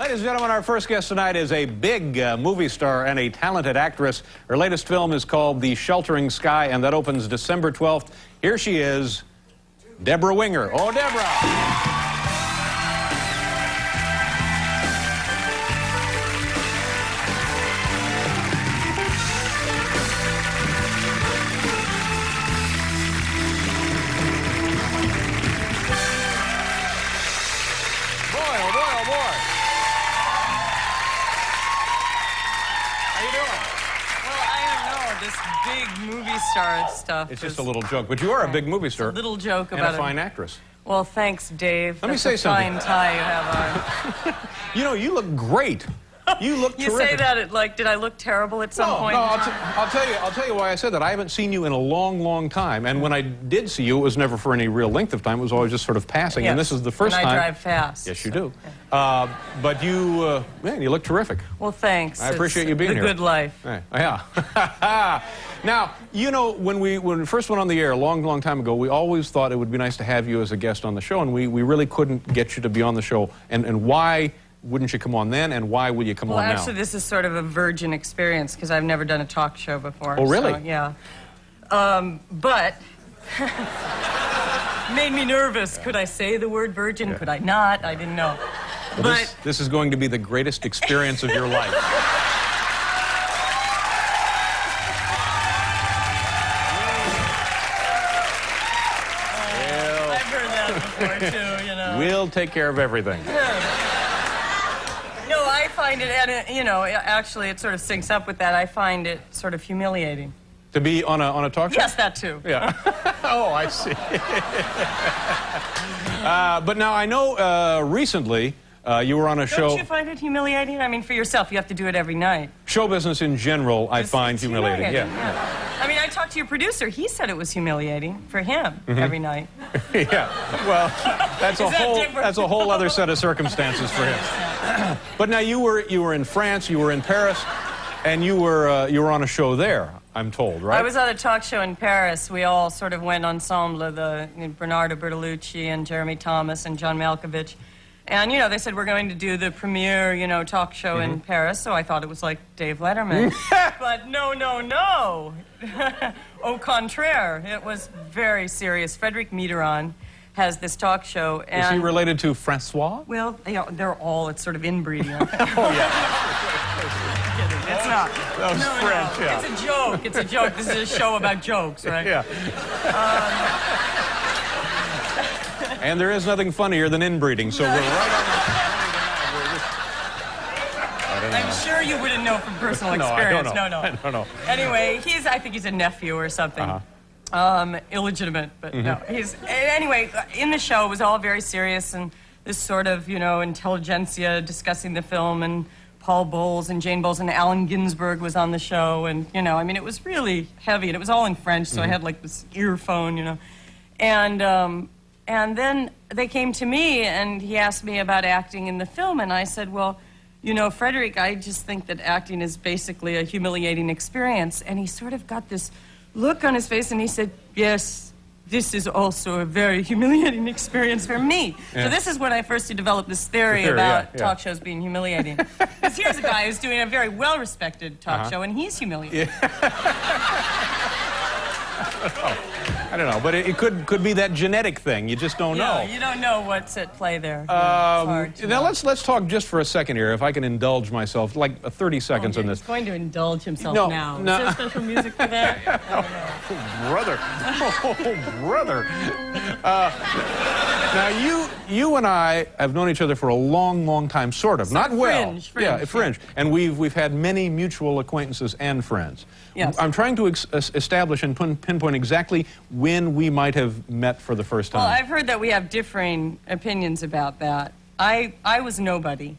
Ladies and gentlemen, our first guest tonight is a big movie star and a talented actress. Her latest film is called The Sheltering Sky, and that opens December 12th. Here she is, Debra Winger. Oh, Debra! Big movie star stuff. It's just a little joke, but you are a big movie star. It's a little joke and about a fine actress. Well, thanks, Dave. Let me say something. Fine tie you have on. You know, you look great. You look terrific. You say that like, did I look terrible at some point? No, I'll tell you why I said that. I haven't seen you in a long, long time, and when I did see you, it was never for any real length of time. It was always just sort of passing, yes. And this is the first time. I drive fast. Yes, you do. Yeah. But you, man, you look terrific. Well, thanks. I appreciate you being here. The good life. Yeah. Now, you know, when we first went on the air a long, long time ago, we always thought it would be nice to have you as a guest on the show, and we really couldn't get you to be on the show. And why wouldn't you come on then, and why will you come on now? Well, actually, this is sort of a virgin experience, because I've never done a talk show before. Oh, really? So, yeah. But made me nervous. Could I say the word virgin? Yeah. Could I not? I didn't know. Well, but this is going to be the greatest experience of your life. I've heard that before, too, you know. We'll take care of everything. No, I find it, and you know, actually it sort of syncs up with that. I find it sort of humiliating. To be on a talk show? Yes, that too. Yeah. Oh, I see. But now I know recently you were on a show. Don't you find it humiliating? I mean, for yourself, you have to do it every night. Show business in general, I find humiliating. Yeah. I mean, I talked to your producer. He said it was humiliating for him every night. Yeah. Well, that's a whole other set of circumstances for him. But now you were in France, you were in Paris, and you were on a show there, I'm told, right? I was on a talk show in Paris. We all sort of went ensemble, Bernardo Bertolucci and Jeremy Thomas and John Malkovich. And, you know, they said, we're going to do the premiere, you know, talk show in Paris, so I thought it was like Dave Letterman. But no, no, no. Au contraire. It was very serious. Frederick Mitterrand has this talk show. And is he related to Francois? Well, you know, it's sort of inbreeding. Oh, yeah. It's not. That was French, yeah. It's a joke. It's a joke. This is a show about jokes, right? Yeah. And there is nothing funnier than inbreeding, so we're right on the... I'm sure you wouldn't know from personal experience. No, no. I don't know. Anyway, I think he's a nephew or something. Illegitimate, but no. Anyway, in the show, it was all very serious, and this sort of, you know, intelligentsia discussing the film, and Paul Bowles and Jane Bowles and Allen Ginsberg was on the show, and, you know, I mean, it was really heavy, and it was all in French, so I had, like, this earphone, you know. And then they came to me, and he asked me about acting in the film, and I said, well, you know, Frederick, I just think that acting is basically a humiliating experience. And he sort of got this look on his face, and he said, yes, this is also a very humiliating experience for me. Yeah. So this is when I first developed this theory about talk shows being humiliating. Because here's a guy who's doing a very well-respected talk show, and he's humiliated. I don't know, but it could be that genetic thing. You just don't know. You don't know what's at play there. Now let's talk just for a second here, if I can indulge myself, like 30 seconds on this. He's going to indulge himself now. No. Is there special music for that? Oh, brother. Oh, brother. Now, you and I have known each other for a long, long time, sort of. Not well. Fringe. And we've had many mutual acquaintances and friends. Yes. I'm trying to establish and pinpoint exactly when we might have met for the first time. Well, I've heard that we have differing opinions about that. I was nobody.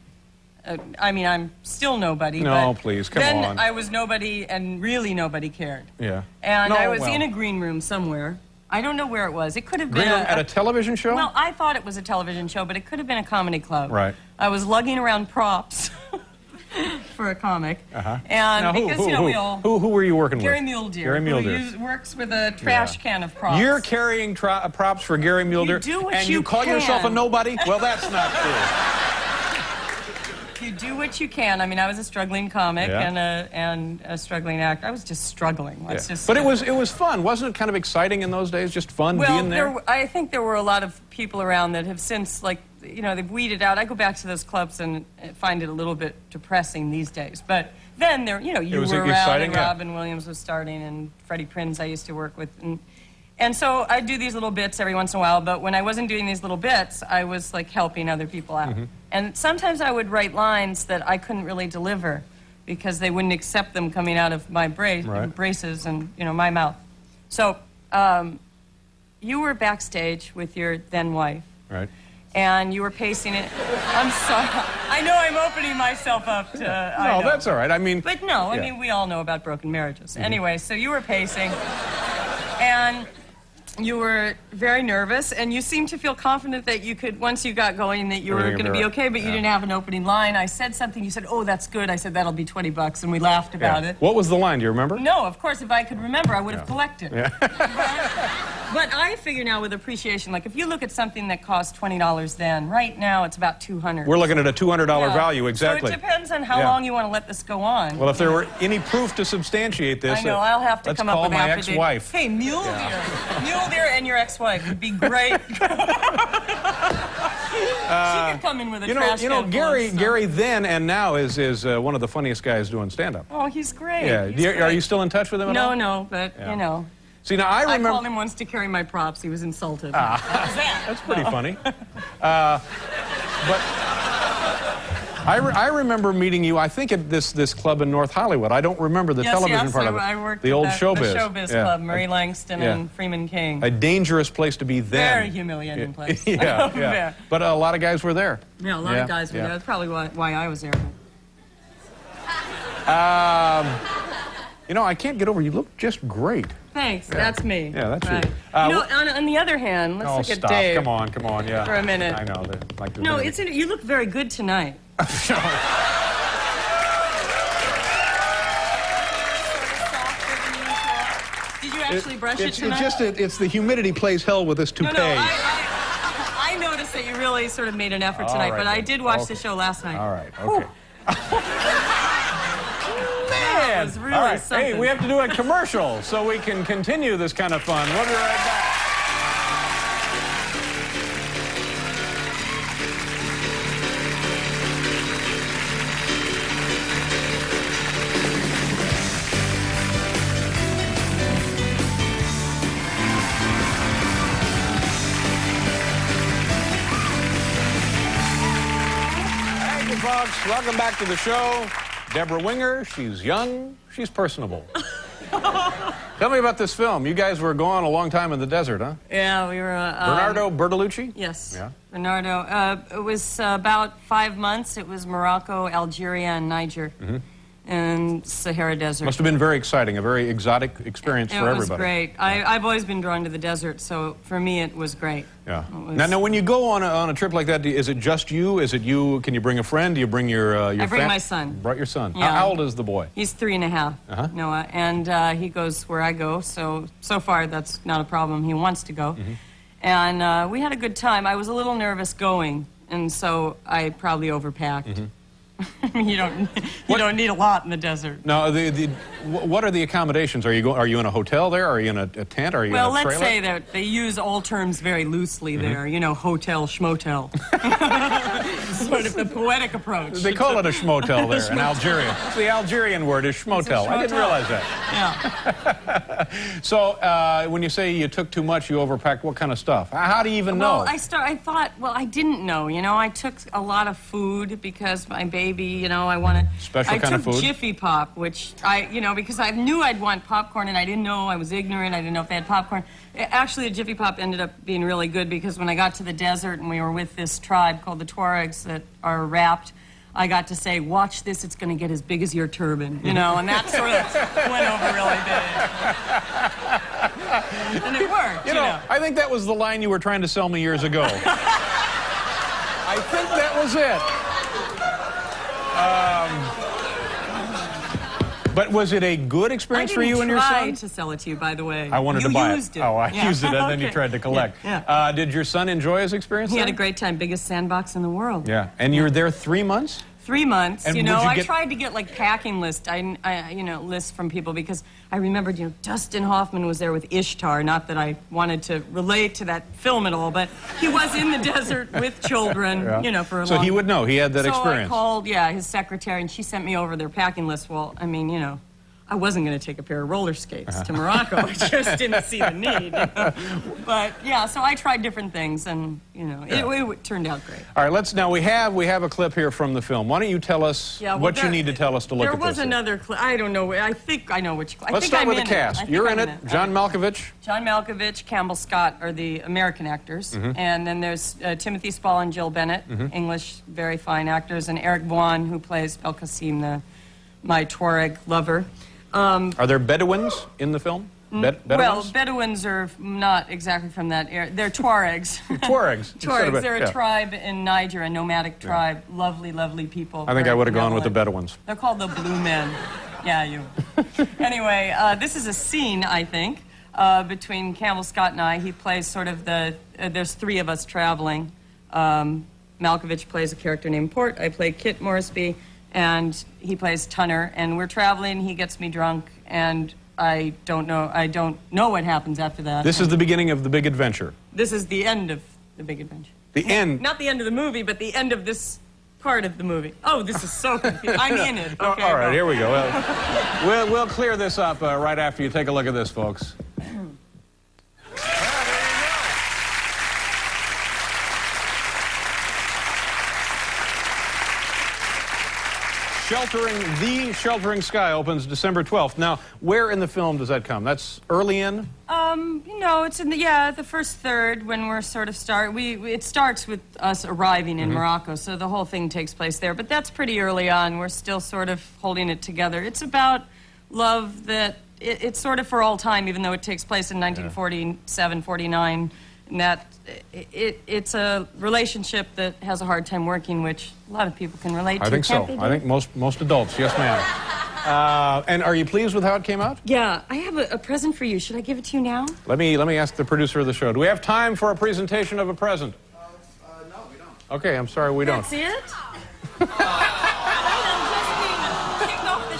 I mean, I'm still nobody. No, but please, come on. Then I was nobody, and really nobody cared. Yeah. And I was in a green room somewhere. I don't know where it was. It could have been at a television show? Well, I thought it was a television show, but it could have been a comedy club. Right. I was lugging around props. For a comic. And now, because, you know, we all... Who were you working Gary with? Mule Deer. Gary Mule Deer. Who works with a trash can of props. You're carrying props for Gary Mule Deer, You do what and you you call can. yourself a nobody? Well, that's not true. do what you can. I mean, I was a struggling comic and a struggling actor. I was just struggling. Let's just. But it was fun, wasn't it? Kind of exciting in those days, just fun being there. Well, I think there were a lot of people around that have since, like, you know, they've weeded out. I go back to those clubs and find it a little bit depressing these days. But then there, you know, you were around, and Robin Williams was starting, and Freddie Prinze I used to work with, and so I do these little bits every once in a while. But when I wasn't doing these little bits, I was like helping other people out. And sometimes I would write lines that I couldn't really deliver because they wouldn't accept them coming out of my braces and, you know, my mouth. So you were backstage with your then wife. Right. And you were pacing it. I'm sorry. I know I'm opening myself up to... No, that's all right. I mean... But no, I mean, we all know about broken marriages. Anyway, so you were pacing, and you were very nervous, and you seemed to feel confident that you could, once you got going, that you were going to be okay, but you didn't have an opening line. I said something, you said, oh, that's good. I said, that'll be $20, and we laughed about it. What was the line? Do you remember? No, of course, if I could remember, I would have collected. But I figure now with appreciation, like if you look at something that cost $20 then, right now it's about $200. We're looking at a $200 value, exactly. So it depends on how long you want to let this go on. Well, if there were any proof to substantiantiate this, I know, I'll have to come up with my ex-wife. Hey, Mule Deer. Mule Deer and your ex-wife would be great. She could come in with a trash can. Gary then and now is one of the funniest guys doing stand-up. Oh, he's great. Yeah. Are you still in touch with him at all? No, but, you know. See, now I remember... I called him once to carry my props. He was insulted. What was that? That's pretty funny. But I remember meeting you, I think, at this club in North Hollywood. I don't remember the television part of it. I worked the old at Showbiz. The Showbiz Club, Murray Langston and Freeman King. A dangerous place to be then. Very humiliating place. Yeah. But a lot of guys were there. Yeah, a lot of guys were there. That's probably why I was there. You know, I can't get over, you look just great. Thanks, that's me. Yeah, that's you. You know, on the other hand, let's look at Dave. Come on, yeah. For a minute. I know. No, you look very good tonight. Did you actually brush it tonight? It's the humidity plays hell with this toupee. No, I noticed that you really sort of made an effort tonight, but I did watch the show last night. All right, okay. That was really something. Hey, we have to do a commercial so we can continue this kind of fun. We'll be right back. Thank you, folks. Welcome back to the show. Debra Winger, she's young, she's personable. Tell me about this film. You guys were gone a long time in the desert, huh? Yeah, we were... Bernardo Bertolucci? Yes. Yeah. Bernardo. It was about 5 months. It was Morocco, Algeria, and Niger. And Sahara Desert. Must have been very exciting, a very exotic experience for everybody. It was great. I've always been drawn to the desert, so for me it was great. Yeah. Now, when you go on a trip like that, is it just you? Is it you? Can you bring a friend? Do you bring your I bring my son. Brought your son. Yeah. How old is the boy? He's 3.5, Noah, and he goes where I go. So far that's not a problem. He wants to go, and we had a good time. I was a little nervous going, and so I probably overpacked. You don't need a lot in the desert. Now, what are the accommodations? Are you in a hotel there? Are you in a tent? Are you in a trailer? Well, let's say that they use all terms very loosely there. You know, hotel, schmotel. Sort of the poetic approach. They call it a schmotel there in Algeria. The Algerian word is schmotel. I didn't realize that. Yeah. So, when you say you took too much, you overpacked, what kind of stuff? How do you even know? Well, I thought, I didn't know. You know, I took a lot of food because my baby, you know, I wanted... Special kind of food? I took Jiffy Pop, which because I knew I'd want popcorn, and I didn't know, I was ignorant, I didn't know if they had popcorn. Actually, the Jiffy Pop ended up being really good because when I got to the desert and we were with this tribe called the Tuaregs that are wrapped, I got to say, watch this, it's going to get as big as your turban, you know, and that sort of went over really big. And it worked, you know. I think that was the line you were trying to sell me years ago. I think that was it. But was it a good experience for you and your son? I didn't try to sell it to you, by the way. I wanted to buy it. You used it. Oh, I used it, and then you tried to collect. Yeah. Did your son enjoy his experience? He had a great time. Biggest sandbox in the world. Yeah. And you were there 3 months? 3 months. And you know, would you I tried to get like packing lists from people, because I remembered, Dustin Hoffman was there with Ishtar. Not that I wanted to relate to that film at all, but he was in the desert with children, for a So long he would know. He had that experience. So I called, his secretary, and she sent me over their packing list. Well, I mean, I wasn't going to take a pair of roller skates to Morocco. I just didn't see the need. But yeah, so I tried different things, and it turned out great. All right, now we have a clip here from the film. Why don't you tell us what you need to tell us to look at this? There was another clip. I don't know. I think I know which clip. Let's start with the cast. You're in it. John Malkovich. John Malkovich, Campbell Scott are the American actors, and then there's Timothy Spall and Jill Bennett, English, very fine actors, and Eric Vaughan, who plays Belkacem, my Tuareg lover. Are there Bedouins in the film? Bedouins? Well, Bedouins are not exactly from that area. They're Tuaregs. Tuaregs. Tuaregs. They're a tribe in Niger, a nomadic tribe. Lovely, lovely people. I think I would have gone with the Bedouins. They're called the Blue Men. Yeah, you. Anyway, this is a scene, I think, between Campbell Scott and I. He plays sort of there's 3 of us traveling. Malkovich plays a character named Port. I play Kit Moresby. And he plays Tunner, and we're traveling. He gets me drunk, and I don't know what happens after that. This is the beginning of the big adventure. This is the end of the big adventure. The end. Not the end of the movie, but the end of this part of the movie. Oh, this is so confusing. I'm in it. Okay, all right, here we go. We'll clear this up right after you take a look at this, folks. The Sheltering Sky opens December 12th. Now, where in the film does that come? That's early in? It's in the first third when we're sort of it starts with us arriving in Morocco, so the whole thing takes place there. But that's pretty early on. We're still sort of holding it together. It's about love that it's sort of for all time, even though it takes place in 1947, 49. And that it's a relationship that has a hard time working, which a lot of people can relate to. I think so. I think most adults. Yes, ma'am. And are you pleased with how it came out? Yeah, I have a present for you. Should I give it to you now? Let me ask the producer of the show. Do we have time for a presentation of a present? No, we don't. Okay, I'm sorry, we don't. That's it?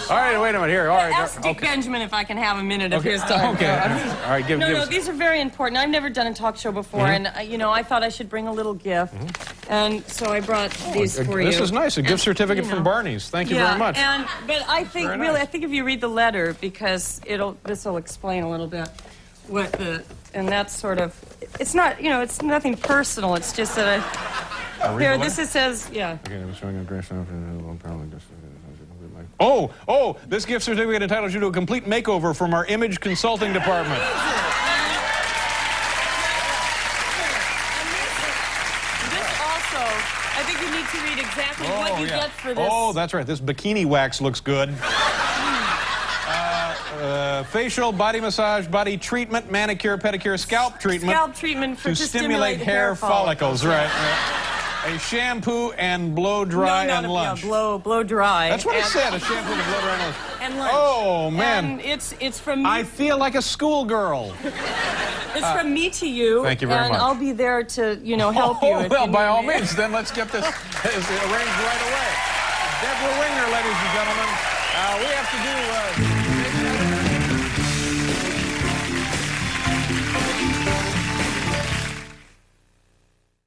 All right, wait a minute. Here, all right. Ask Dick Benjamin if I can have a minute of his time. Okay. All right, give us. These are very important. I've never done a talk show before, and I thought I should bring a little gift, and so I brought these for you. This is nice. A gift certificate from Barney's. Thank you very much. But I think I think if you read the letter, because this will explain a little bit and that's sort of, it's not, it's nothing personal. It's just that here, this says, yeah. Oh, this gift certificate entitles you to a complete makeover from our image consulting department. This also, I think you need to read exactly what you get for this. Oh, that's right. This bikini wax looks good. Facial, body massage, body treatment, manicure, pedicure, scalp treatment. Scalp treatment to stimulate hair follicles. Right. A shampoo and blow dry and lunch. Blow dry. That's what it said. A shampoo and blow dry and lunch. And lunch. Oh man. And it's from me. I feel like a schoolgirl. It's from me to you. Thank you very much. And I'll be there to help you. Well, by all means, then let's get this arranged right away. Debra Winger, ladies and gentlemen. We have to do.